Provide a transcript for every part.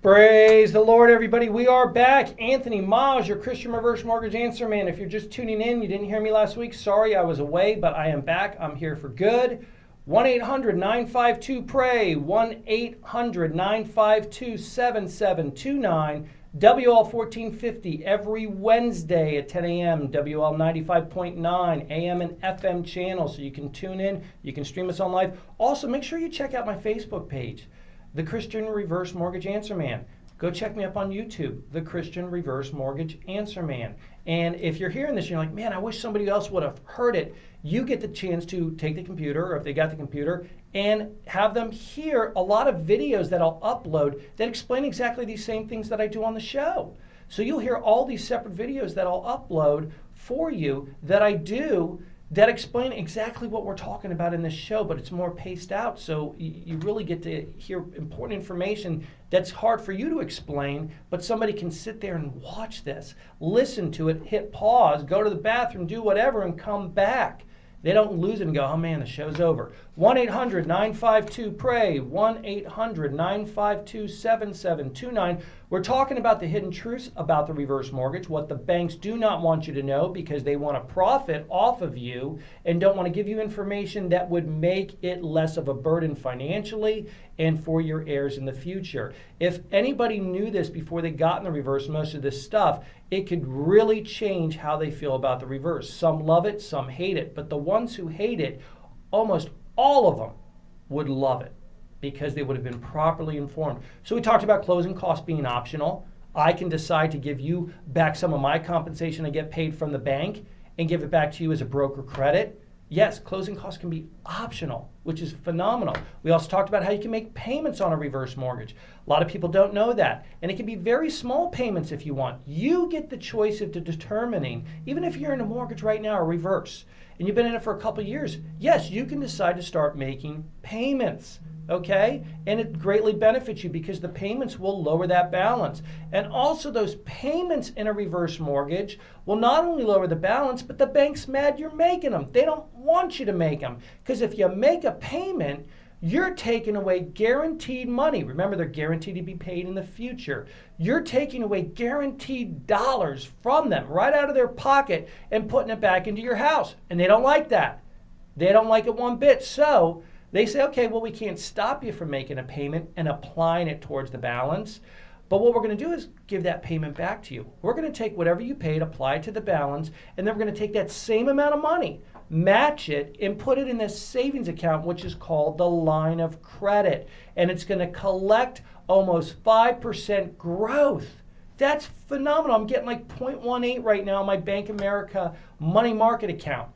Praise the Lord, everybody. We are back. Anthony Miles, your Christian Reverse Mortgage Answer Man. If you're just tuning in, you didn't hear me last week, sorry, I was away, but I am back. I'm here for good. 1-800-952-PRAY, 1-800-952-7729, WL 1450 every Wednesday at 10 a.m., WL 95.9 AM and FM channel, so you can tune in, you can stream us on live. Also, make sure you check out my Facebook page, The Christian Reverse Mortgage Answer Man. Go check me up on YouTube, The Christian Reverse Mortgage Answer Man. And if you're hearing this, you're like, man, I wish somebody else would have heard it. You get the chance to take the computer, or if they got the computer, and have them hear a lot of videos that I'll upload that explain exactly these same things that I do on the show. So you'll hear all these separate videos that I'll upload for you that I do that explain exactly what we're talking about in this show, but it's more paced out, so you really get to hear important information that's hard for you to explain, but somebody can sit there and watch this, listen to it, hit pause, go to the bathroom, do whatever, and come back. They don't lose it and go, oh man, the show's over. 1-800-952-PRAY, 1-800-952-7729. We're talking about the hidden truths about the reverse mortgage, what the banks do not want you to know because they want to profit off of you and don't want to give you information that would make it less of a burden financially and for your heirs in the future. If anybody knew this before they got in the reverse, most of this stuff, it could really change how they feel about the reverse. Some love it, some hate it, but the ones who hate it, almost all of them would love it because they would have been properly informed. So we talked about closing costs being optional. I can decide to give you back some of my compensation I get paid from the bank and give it back to you as a broker credit. Yes, closing costs can be optional, which is phenomenal. We also talked about how you can make payments on a reverse mortgage. A lot of people don't know that. And it can be very small payments if you want. You get the choice of determining, even if you're in a mortgage right now or reverse, and you've been in it for a couple of years, yes, you can decide to start making payments. Okay? And it greatly benefits you because the payments will lower that balance. And also those payments in a reverse mortgage will not only lower the balance, but the bank's mad you're making them. They don't want you to make them because if you make a payment, you're taking away guaranteed money. Remember, they're guaranteed to be paid in the future. You're taking away guaranteed dollars from them right out of their pocket and putting it back into your house. And they don't like that. They don't like it one bit. So they say, okay, well, we can't stop you from making a payment and applying it towards the balance. But what we're going to do is give that payment back to you. We're going to take whatever you paid, apply it to the balance, and then we're going to take that same amount of money, match it, and put it in this savings account, which is called the line of credit. And it's going to collect almost 5% growth. That's phenomenal. I'm getting like 0.18 right now on my Bank of America money market account.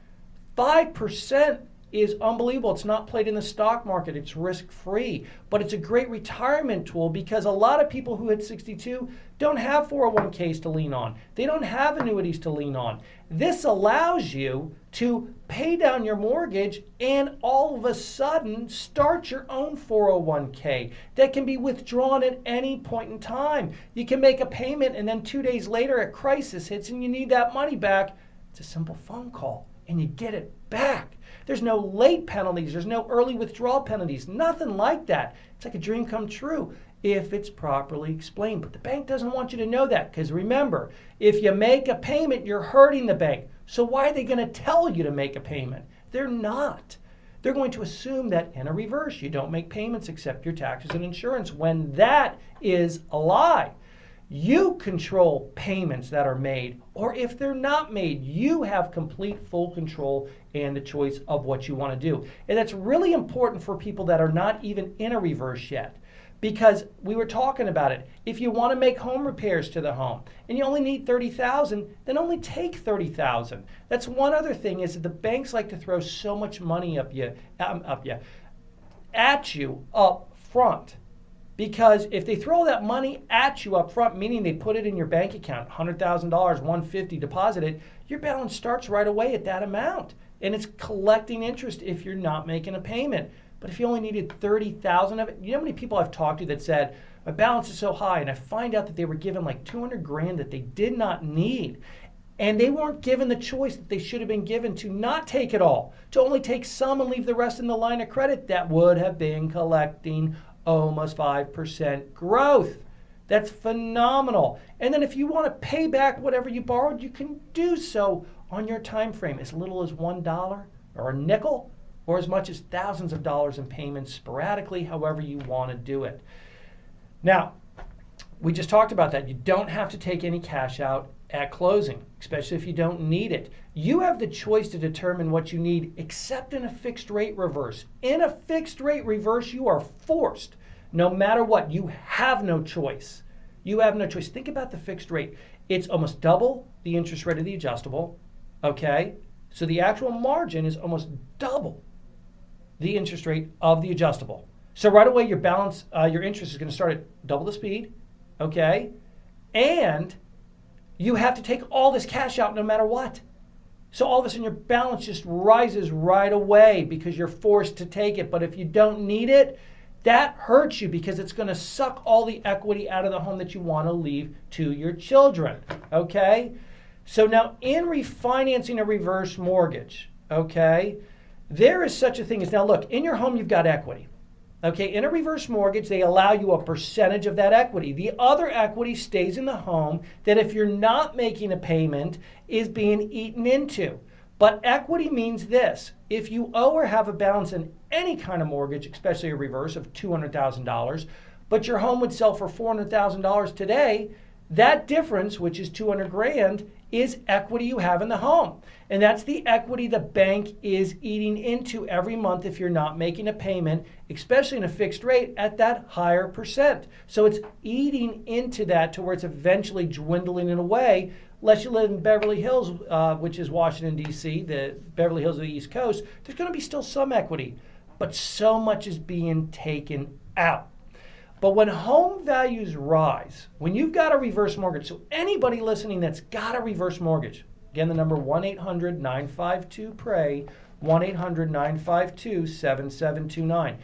5% is unbelievable. It's not played in the stock market. It's risk-free, but it's a great retirement tool because a lot of people who hit 62 don't have 401ks to lean on. They don't have annuities to lean on. This allows you to pay down your mortgage and all of a sudden start your own 401k that can be withdrawn at any point in time. You can make a payment and then 2 days later a crisis hits and you need that money back. It's a simple phone call and you get it back. There's no late penalties. There's no early withdrawal penalties. Nothing like that. It's like a dream come true if it's properly explained. But the bank doesn't want you to know that because remember, if you make a payment, you're hurting the bank. So why are they going to tell you to make a payment? They're not. They're going to assume that in a reverse, you don't make payments except your taxes and insurance when that is a lie. You control payments that are made, or if they're not made, you have complete full control and the choice of what you want to do. And that's really important for people that are not even in a reverse yet, because we were talking about it. If you want to make home repairs to the home and you only need $30,000, then only take $30,000. That's one other thing is that the banks like to throw so much money at you up front. Because if they throw that money at you up front, meaning they put it in your bank account, $100,000, $150,000 deposited, your balance starts right away at that amount. And it's collecting interest if you're not making a payment. But if you only needed $30,000 of it, you know how many people I've talked to that said, my balance is so high, and I find out that they were given like $200,000 that they did not need. And they weren't given the choice that they should have been given to not take it all, to only take some and leave the rest in the line of credit that would have been collecting almost 5% growth. That's phenomenal. And then if you want to pay back whatever you borrowed, you can do so on your time frame, as little as $1 or a nickel, or as much as thousands of dollars in payments sporadically, however you want to do it. Now, we just talked about that. You don't have to take any cash out at closing, especially if you don't need it. You have the choice to determine what you need, except in a fixed rate reverse. In a fixed rate reverse, you are forced, no matter what. You have no choice. You have no choice. Think about the fixed rate. It's almost double the interest rate of the adjustable, okay? So the actual margin is almost double the interest rate of the adjustable. So right away, your balance, your interest is going to start at double the speed, okay? And you have to take all this cash out no matter what. So all of a sudden, your balance just rises right away because you're forced to take it. But if you don't need it, that hurts you because it's going to suck all the equity out of the home that you want to leave to your children, okay? So now in refinancing a reverse mortgage, okay, there is such a thing as, now look, in your home you've got equity. Okay, in a reverse mortgage, they allow you a percentage of that equity. The other equity stays in the home that if you're not making a payment is being eaten into. But equity means this: if you owe or have a balance in any kind of mortgage, especially a reverse of $200,000, but your home would sell for $400,000 today, that difference, which is $200,000, is equity you have in the home. And that's the equity the bank is eating into every month if you're not making a payment, especially in a fixed rate at that higher percent. So it's eating into that to where it's eventually dwindling it away. Unless you live in Beverly Hills, which is Washington, D.C., the Beverly Hills of the East Coast, there's going to be still some equity, but so much is being taken out. But when home values rise, when you've got a reverse mortgage, so anybody listening that's got a reverse mortgage, again, the number 1-800-952-PRAY, 1-800-952-7729.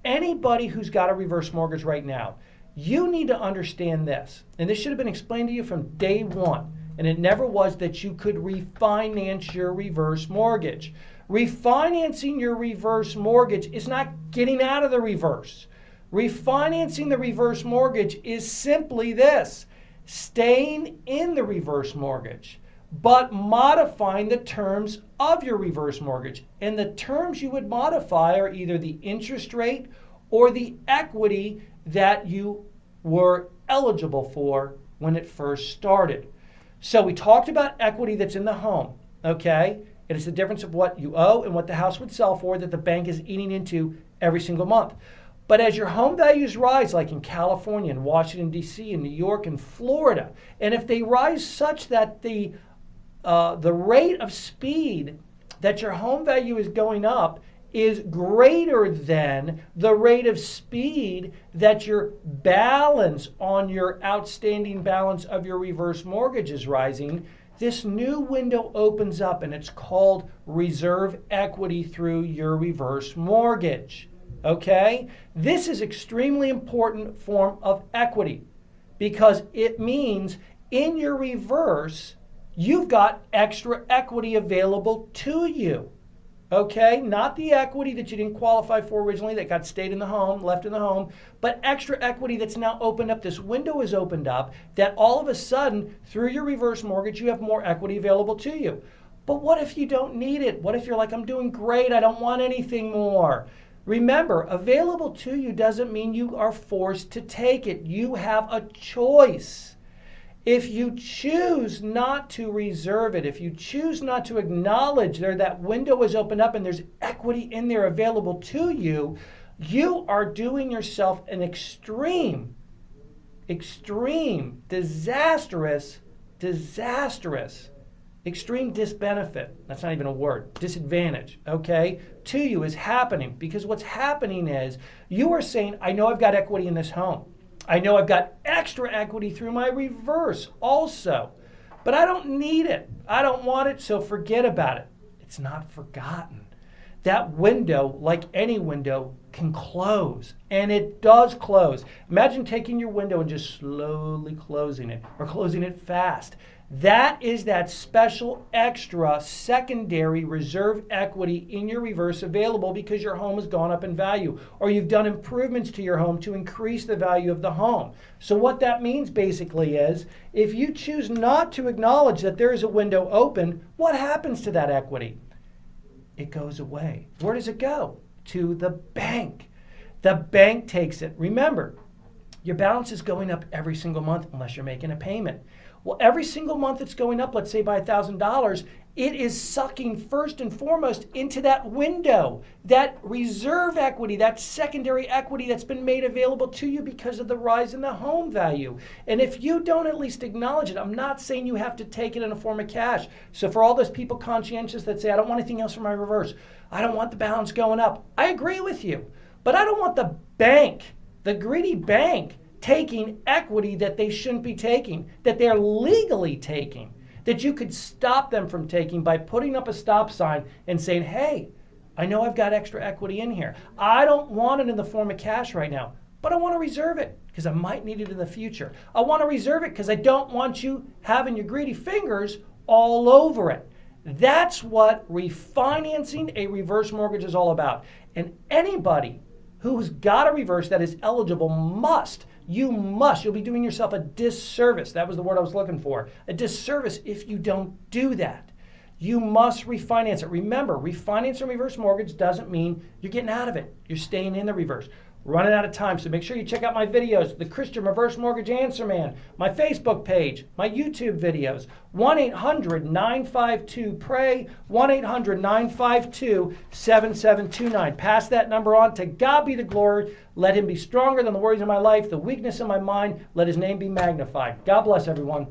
Anybody who's got a reverse mortgage right now, you need to understand this, and this should have been explained to you from day one, and it never was, that you could refinance your reverse mortgage. Refinancing your reverse mortgage is not getting out of the reverse. Refinancing the reverse mortgage is simply this: staying in the reverse mortgage, but modifying the terms of your reverse mortgage. And the terms you would modify are either the interest rate or the equity that you were eligible for when it first started. So we talked about equity that's in the home, okay? It is the difference of what you owe and what the house would sell for that the bank is eating into every single month. But as your home values rise, like in California and Washington, D.C., and New York and Florida, and if they rise such that the rate of speed that your home value is going up is greater than the rate of speed that your balance on your outstanding balance of your reverse mortgage is rising, this new window opens up, and it's called reserve equity through your reverse mortgage. Okay? This is extremely important form of equity because it means in your reverse, you've got extra equity available to you. Okay? Not the equity that you didn't qualify for originally that got stayed in the home, left in the home, but extra equity that's now opened up. This window is opened up that all of a sudden, through your reverse mortgage, you have more equity available to you. But what if you don't need it? What if you're like, I'm doing great, I don't want anything more? Remember, available to you doesn't mean you are forced to take it. You have a choice. If you choose not to reserve it, if you choose not to acknowledge that window is opened up and there's equity in there available to you, you are doing yourself an extreme, disastrous, extreme disbenefit, that's not even a word, disadvantage, okay, to you is happening. Because what's happening is you are saying, I know I've got equity in this home. I know I've got extra equity through my reverse also, but I don't need it. I don't want it, so forget about it. It's not forgotten. that window, like any window, can close. And it does close. Imagine taking your window and just slowly closing it, or closing it fast. That is that special extra secondary reserve equity in your reverse available because your home has gone up in value, or you've done improvements to your home to increase the value of the home. So what that means basically is, if you choose not to acknowledge that there is a window open, what happens to that equity? It goes away. Where does it go? To the bank. The bank takes it. Remember, your balance is going up every single month unless you're making a payment. Well, every single month it's going up, let's say by $1,000, it is sucking first and foremost into that window, that reserve equity, that secondary equity that's been made available to you because of the rise in the home value. And if you don't at least acknowledge it, I'm not saying you have to take it in a form of cash. So for all those people conscientious that say, I don't want anything else for my reverse, I don't want the balance going up, I agree with you. But I don't want the bank, the greedy bank, taking equity that they shouldn't be taking, that they're legally taking, that you could stop them from taking by putting up a stop sign and saying, hey, I know I've got extra equity in here. I don't want it in the form of cash right now, but I want to reserve it because I might need it in the future. I want to reserve it because I don't want you having your greedy fingers all over it. That's what refinancing a reverse mortgage is all about. And anybody who's got a reverse that is eligible you'll be doing yourself a disservice. That was the word I was looking for. A disservice if you don't do that. You must refinance it. Remember, refinancing a reverse mortgage doesn't mean you're getting out of it. You're staying in the reverse. Running out of time, so make sure you check out my videos, the Christian Reverse Mortgage Answer Man, my Facebook page, my YouTube videos, 1-800-952-PRAY, 1-800-952-7729. Pass that number on. To God be the glory. Let him be stronger than the worries of my life, the weakness of my mind. Let his name be magnified. God bless everyone.